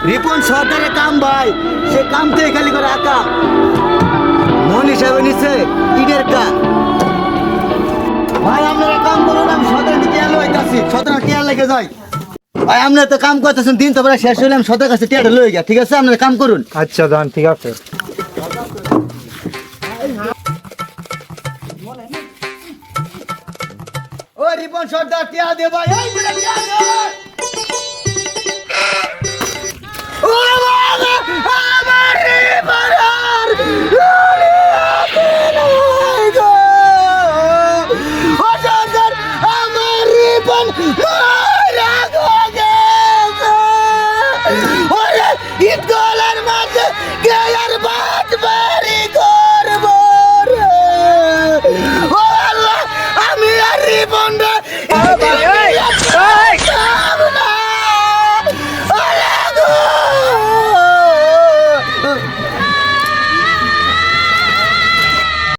রিপন সর্দারের কাম ভাই, সে কাম থেকে খালি করে আঁকা মন হিসাবে নিচ্ছে ইটের কাজ। ভাই আপনারা কাম করুন, আমি সদর টিয়া লইতাছি, সদর টিয়া লেগে যাই। ভাই আপনারা তো কাম করতেছেন, দিন তো প্রায় শেষ হইলে আমি সদর কাছে টিয়াটা লই গিয়া, ঠিক আছে? আপনারা কাম করুন। আচ্ছা যান, ঠিক আছে। ও রিপন সর্দার টিয়া দে ভাই, এই বেটা টিয়া দে। ও বাবা, আমার রিপন আর ও সর্দার, আমার রিপন মারা গেছে। ওরে ঈদ